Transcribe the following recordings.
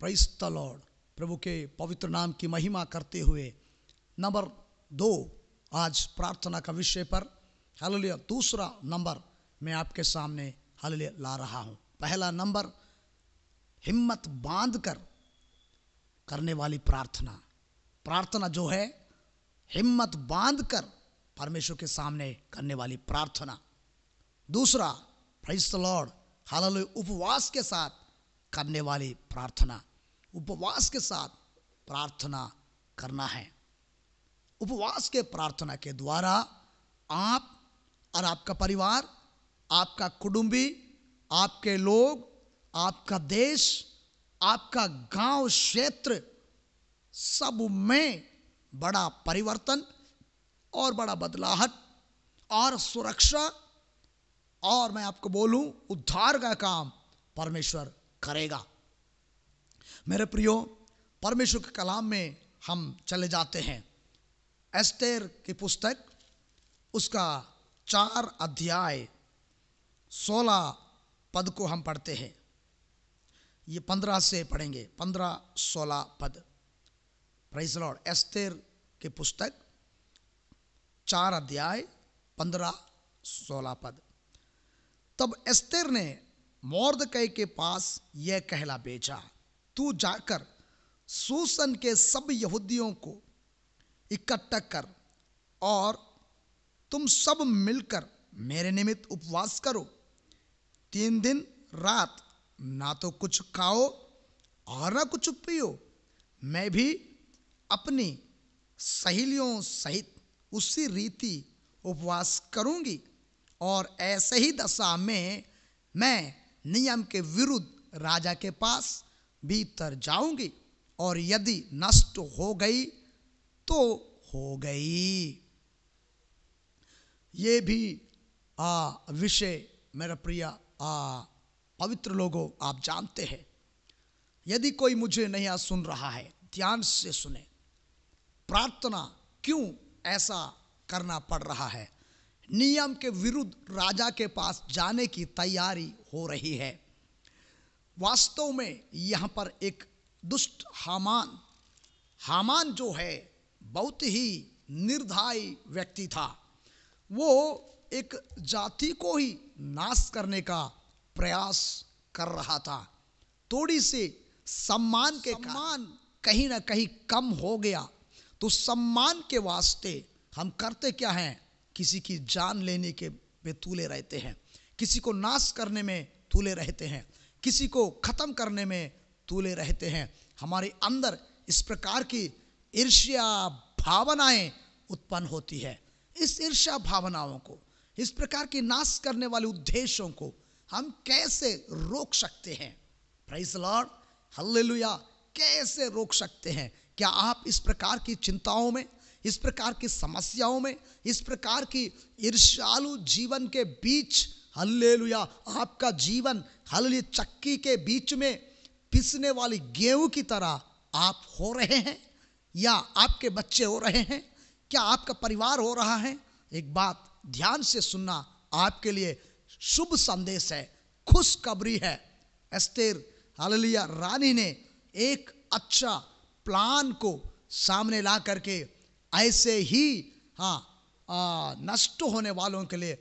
Praise the Lord. प्रभु के पवित्र नाम की महिमा करते हुए नंबर 2 आज प्रार्थना का विषय पर हालेलुया दूसरा नंबर मैं आपके सामने हालेलुया ला रहा हूँ। पहला नंबर हिम्मत बांधकर करने वाली प्रार्थना। प्रार्थना जो है हिम्मत बांधकर परमेश्वर के सामने करने वाली प्रार्थना। दूसरा प्रेज़ द लॉर्ड हालेलुया उपवास के साथ करने वाली प्रार्थना। उपवास के साथ प्रार्थना करना है। उपवास के प्रार्थना के द्वारा आप और आपका परिवार, आपका कुटुंबी, आपके लोग, आपका देश, आपका गांव क्षेत्र सब में बड़ा परिवर्तन और बड़ा बदलाहट और सुरक्षा और मैं आपको बोलूं उद्धार का काम परमेश्वर करेगा। मेरे प्रियो, परमेश्वर के कलाम में हम चले जाते हैं। एस्तेर की पुस्तक उसका 4 अध्याय 16 पद को हम पढ़ते हैं। ये 15 से पढ़ेंगे, 15-16 पद। Praise the Lord. एस्तेर की पुस्तक 4 अध्याय 15-16 पद। तब एस्तेर ने मोर्दकै के पास यह कहला भेजा, तू जाकर सूसन के सब यहूदियों को इकट्ठा कर और तुम सब मिलकर मेरे निमित्त उपवास करो। 3 दिन रात ना तो कुछ खाओ और ना कुछ पियो। मैं भी अपनी सहेलियों सहित उसी रीति उपवास करूंगी और ऐसे ही दशा में मैं नियम के विरुद्ध राजा के पास भीतर जाऊंगी और यदि नष्ट हो गई तो हो गई। ये भी विषय मेरा प्रिय पवित्र लोगों आप जानते हैं। यदि कोई मुझे नहीं सुन रहा है, ध्यान से सुने। प्रार्थना क्यों ऐसा करना पड़ रहा है? नियम के विरुद्ध राजा के पास जाने की तैयारी हो रही है। वास्तव में यहाँ पर एक दुष्ट हामान जो है बहुत ही निर्दयी व्यक्ति था। वो एक जाति को ही नाश करने का प्रयास कर रहा था। थोड़ी सी सम्मान कहीं ना कहीं कम हो गया तो सम्मान के वास्ते हम करते क्या हैं? किसी की जान लेने के में तुले रहते हैं, किसी को नाश करने में तुले रहते हैं, किसी को खत्म करने में तुले रहते हैं। हमारे अंदर इस प्रकार की ईर्ष्या भावनाएं उत्पन्न होती है। इस ईर्ष्या भावनाओं को, इस प्रकार की नाश करने वाले उद्देश्यों को हम कैसे रोक सकते हैं? Praise the lord, hallelujah. कैसे रोक सकते हैं? क्या आप इस प्रकार की चिंताओं में, इस प्रकार की समस्याओं में, इस प्रकार की ईर्ष्यालु जीवन के बीच हालेलुया आपका जीवन हालेलुया चक्की के बीच में पिसने वाली गेहूं की तरह आप हो रहे हैं? या आपके बच्चे हो रहे हैं? क्या आपका परिवार हो रहा है? एक बात ध्यान से सुनना, आपके लिए शुभ संदेश है, खुशखबरी है। एस्तेर हालेलुया रानी ने एक अच्छा प्लान को सामने ला करके ऐसे ही नष्ट होने वालों के लिए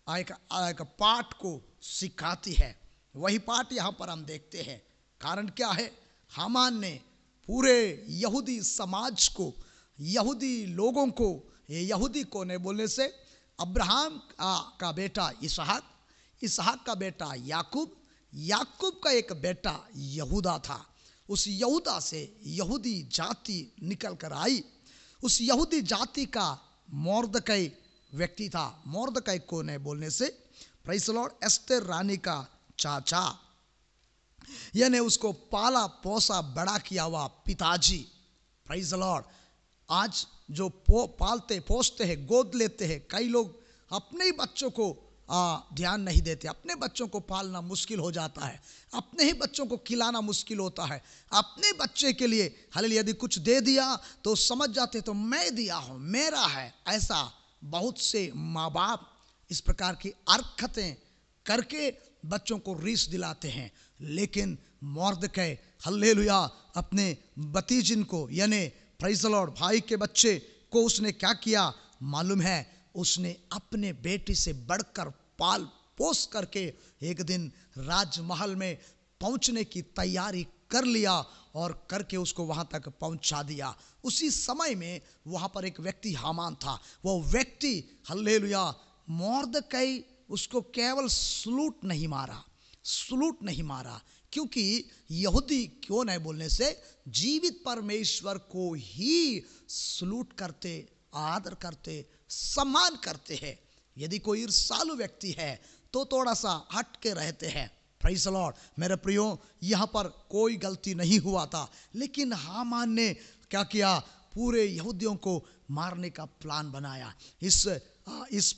एक पाठ को सिखाती है। वही पाठ यहाँ पर हम देखते हैं। कारण क्या है? हामान ने पूरे यहूदी समाज को, यहूदी लोगों को, यहूदी को ने बोलने से अब्राहम का बेटा इसहाक, इसहाक का बेटा याकूब, याकूब का एक बेटा यहूदा था। उस यहूदा से यहूदी जाति निकल कर आई। उस यहूदी जाति का मोर्दकै व्यक्ति था। मोर्दकै को ने बोलने से प्रेज़ द लॉर्ड एस्तेर रानी का चाचा, यानी उसको पाला पोसा बड़ा किया हुआ पिताजी। Praise the Lord. आज जो पालते पोसते हैं, गोद लेते हैं, कई लोग अपने ही बच्चों को ध्यान नहीं देते। अपने बच्चों को पालना मुश्किल हो जाता है, अपने ही बच्चों को खिलाना मुश्किल होता है। अपने बच्चे के लिए हालेलुया यदि कुछ दे दिया तो समझ जाते तो मैं दिया हूँ, मेरा है। ऐसा बहुत से माँ बाप इस प्रकार की हरकतें करके बच्चों को रीस दिलाते हैं। लेकिन मोर्दकै हल्लेलुया अपने भतीजिन को यानी प्रेज़ द लॉर्ड भाई के बच्चे को उसने क्या किया मालूम है, उसने अपने बेटी से बढ़कर पाल पोस करके एक दिन राजमहल में पहुंचने की तैयारी कर लिया और करके उसको वहां तक पहुंचा दिया। उसी समय में वहां पर एक व्यक्ति हामान था। वो व्यक्ति हल्लेलुया मोर्दकै उसको केवल सलूट नहीं मारा, क्योंकि यहूदी क्यों नहीं बोलने से जीवित परमेश्वर को ही सलूट करते, आदर करते, सम्मान करते हैं। यदि कोई ईर्ष्यालु व्यक्ति है तो थोड़ा सा हट के रहते हैं। प्रेज़ द लॉर्ड मेरे प्रियो, यहाँ पर कोई गलती नहीं हुआ था, लेकिन हामान ने क्या किया, पूरे यहूदियों को मारने का प्लान बनाया। इस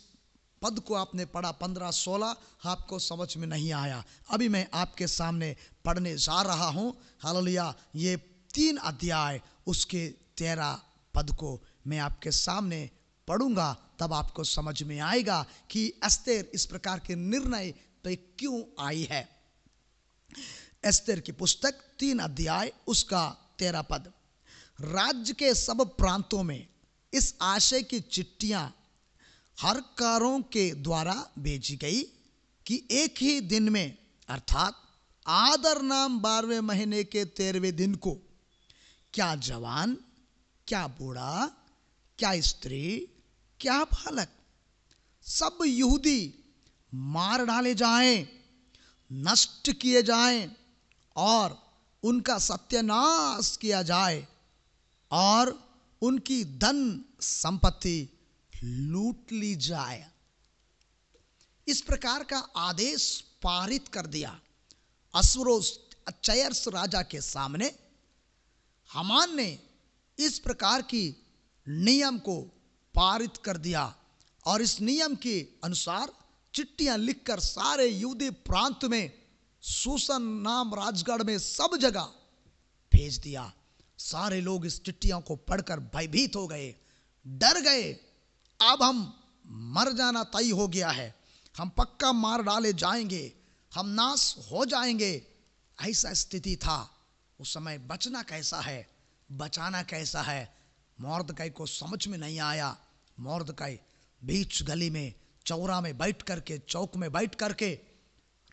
पद को आपने पढ़ा 15-16, आपको समझ में नहीं आया। अभी मैं आपके सामने पढ़ने जा रहा हूँ हालेलुया। ये 3 अध्याय उसके 13 पद को मैं आपके सामने पढ़ूंगा, तब आपको समझ में आएगा कि एस्तेर इस प्रकार के निर्णय पे क्यों आई है। एस्तेर की पुस्तक 3 अध्याय उसका 13 पद। राज्य के सब प्रांतों में इस आशय की चिट्ठियां हरकारों के द्वारा भेजी गई कि एक ही दिन में अर्थात आदर नाम 12वें महीने के 13वें दिन को क्या जवान, क्या बूढ़ा, क्या स्त्री, क्या बालक, सब यहूदी मार डाले जाएं, नष्ट किए जाएं और उनका सत्यानाश किया जाए और उनकी धन संपत्ति लूट ली जाए। इस प्रकार का आदेश पारित कर दिया अश्वेरोश राजा के सामने। हामान ने इस प्रकार की नियम को पारित कर दिया और इस नियम के अनुसार चिट्ठियां लिखकर सारे यहूदी प्रांत में, सूसन नाम राजगढ़ में, सब जगह भेज दिया। सारे लोग इस चिट्ठियों को पढ़कर भयभीत हो गए, डर गए। अब हम मर जाना तय हो गया है, हम पक्का मार डाले जाएंगे, हम नाश हो जाएंगे। ऐसा स्थिति था उस समय। बचना कैसा है, बचाना कैसा है, मोर्दकै को समझ में नहीं आया। मोर्दकै बीच गली में, चौरा में बैठ करके, चौक में बैठ करके,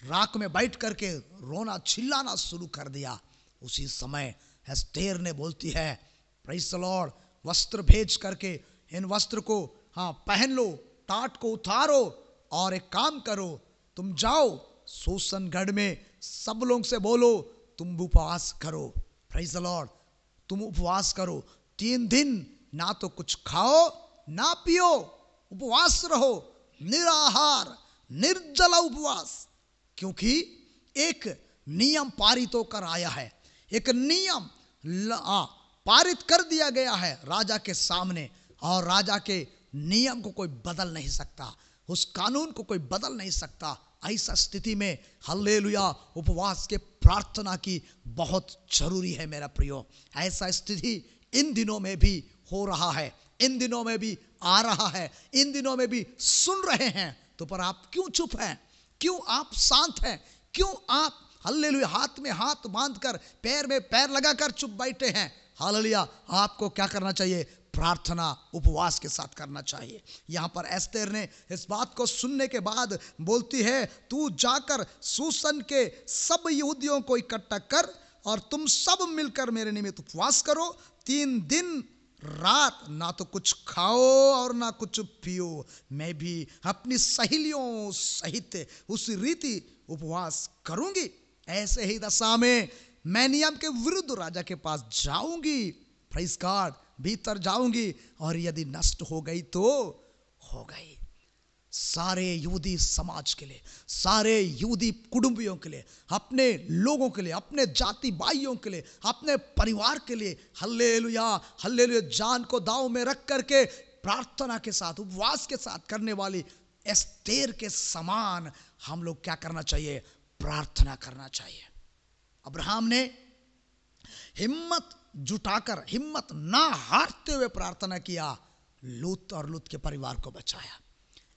राख में बैठ करके रोना चिल्लाना शुरू कर दिया। उसी समय एस्तेर ने बोलती है, प्रेज़ द लॉर्ड, वस्त्र भेज करके इन वस्त्र को पहन लो, टाट को उतारो और एक काम करो, तुम जाओ सूसनगढ़ में सब लोग से बोलो तुम उपवास करो। प्रेज़ द लॉर्ड, तुम उपवास करो 3 दिन, ना तो कुछ खाओ ना पियो, उपवास रहो, निराहार निर्जला उपवास। क्योंकि एक नियम पारित होकर आया है, एक नियम पारित कर दिया गया है राजा के सामने, और राजा के नियम को कोई बदल नहीं सकता, उस कानून को कोई बदल नहीं सकता। ऐसा स्थिति में हल्लेलुया उपवास के प्रार्थना की बहुत जरूरी है मेरा प्रियो। ऐसा स्थिति इन दिनों में भी हो रहा है, इन दिनों में भी आ रहा है, इन दिनों में भी सुन रहे हैं। तो पर आप क्यों चुप हैं, क्यों आप शांत हैं, क्यों आप हल्लेलुया हाथ में हाथ बांधकर, पैर में पैर लगाकर चुप बैठे हैं। हालेलुया, आपको क्या करना चाहिए, प्रार्थना उपवास के साथ करना चाहिए। यहाँ पर एस्तेर ने इस बात को सुनने के बाद बोलती है, तू जाकर सूसन के सब यहूदियों को इकट्ठा कर और तुम सब मिलकर मेरे निमित्त उपवास करो। 3 दिन रात ना तो कुछ खाओ और ना कुछ पियो। मैं भी अपनी सहेलियों सहित उस रीति उपवास करूंगी। ऐसे ही दशा में मैं नियम के विरुद्ध राजा के पास जाऊंगी, प्रेज़ गॉड, भीतर जाऊंगी, और यदि नष्ट हो गई तो हो गई। सारे यहूदी समाज के लिए, सारे यहूदी कुटुंबियों के लिए, अपने लोगों के लिए, अपने जाति भाइयों के लिए, अपने परिवार के लिए हल्लेलुया हल्लेलुया जान को दांव में रख करके प्रार्थना के साथ, उपवास के साथ करने वाली एस्तेर के समान हम लोग क्या करना चाहिए, प्रार्थना करना चाहिए। अब्राहम ने हिम्मत जुटाकर, हिम्मत ना हारते हुए प्रार्थना किया, लूत और लूत के परिवार को बचाया।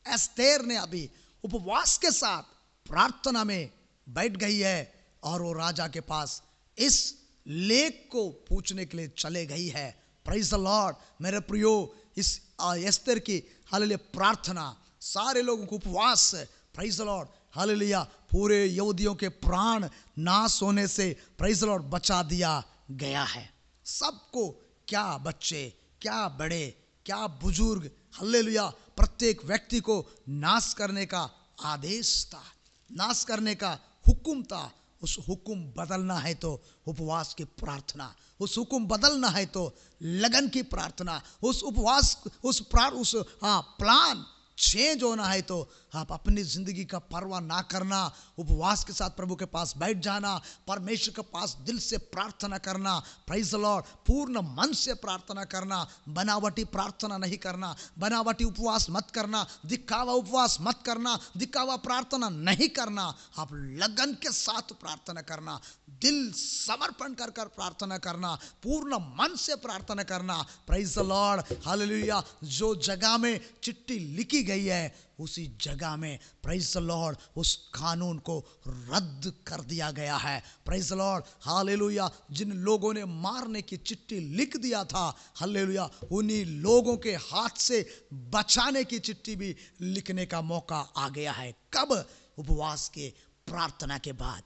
एस्तेर ने अभी उपवास के साथ प्रार्थना में बैठ गई है और वो राजा के पास इस लेख को पूछने के लिए चले गई है। Praise the Lord. मेरे प्रियो, इस एस्तर की हालेलुया प्रार्थना, सारे लोगों को उपवास, प्रेज द लॉर्ड हालेलुया, पूरे यहूदियों के प्राण नाश होने से प्रेज द लॉर्ड बचा दिया गया है। सबको, क्या बच्चे, क्या बड़े, क्या बुजुर्ग, हालेलुया, प्रत्येक व्यक्ति को नाश करने का आदेश था, नाश करने का हुक्म था। उस हुक्म बदलना है तो उपवास की प्रार्थना, उस हुक्म बदलना है तो लगन की प्रार्थना, उस उपवास उस प्लान चेंज होना है तो आप अपनी जिंदगी का परवाह ना करना, उपवास के साथ प्रभु के पास बैठ जाना, परमेश्वर के पास दिल से प्रार्थना करना, प्रेज द लॉर्ड, पूर्ण मन से प्रार्थना करना, बनावटी प्रार्थना नहीं करना, बनावटी उपवास मत करना, दिखावा उपवास मत करना, दिखावा प्रार्थना नहीं करना। आप लगन के साथ प्रार्थना करना, दिल समर्पण कर कर प्रार्थना करना, पूर्ण मन से प्रार्थना करना। Praise the lord hallelujah. जो जगह में चिट्ठी लिखी गई है उसी जगह में प्रेज द लॉर्ड उस कानून को रद्द कर दिया गया है। Praise the lord hallelujah. जिन लोगों ने मारने की चिट्ठी लिख दिया था, हालेलुया, उन्हीं लोगों के हाथ से बचाने की चिट्ठी भी लिखने का मौका आ गया है। कब? उपवास के प्रार्थना के बाद,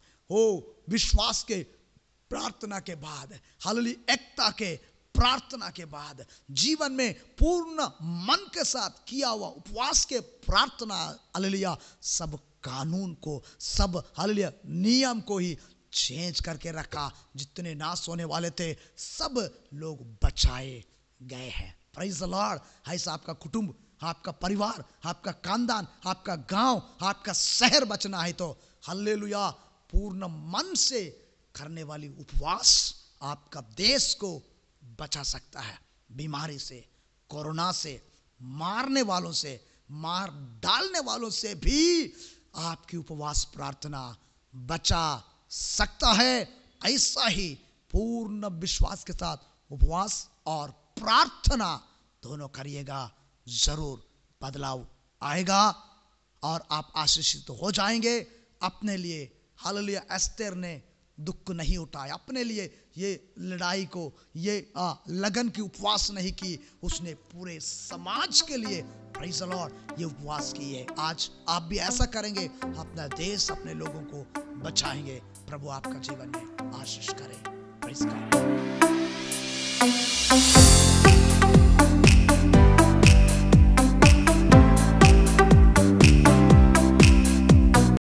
विश्वास के प्रार्थना के बाद, हालेलुया, एकता के प्रार्थना के बाद, जीवन में पूर्ण मन के साथ किया हुआ उपवास के प्रार्थना, हालेलुया, सब कानून को, सब हालेलुया नियम को ही चेंज करके रखा। जितने नाश होने वाले थे सब लोग बचाए गए हैं। Praise the Lord. ऐसा आपका कुटुंब, आपका परिवार, आपका खानदान, आपका गांव, आपका शहर बचना है तो हालेलुया पूर्ण मन से करने वाली उपवास आपका देश को बचा सकता है। बीमारी से, कोरोना से, मारने वालों से, मार डालने वालों से भी आपकी उपवास प्रार्थना बचा सकता है। ऐसा ही पूर्ण विश्वास के साथ उपवास और प्रार्थना दोनों करिएगा, जरूर बदलाव आएगा और आप आशीषित हो जाएंगे। अपने लिए हालेलुया एस्तेर ने दुख नहीं उठाया, अपने लिए ये लड़ाई को, ये लगन की उपवास नहीं की, उसने पूरे समाज के लिए प्रेज द लॉर्ड ये उपवास की है। आज आप भी ऐसा करेंगे, अपना देश, अपने लोगों को बचाएंगे। प्रभु आपका जीवन में आशीष करे। Praise God.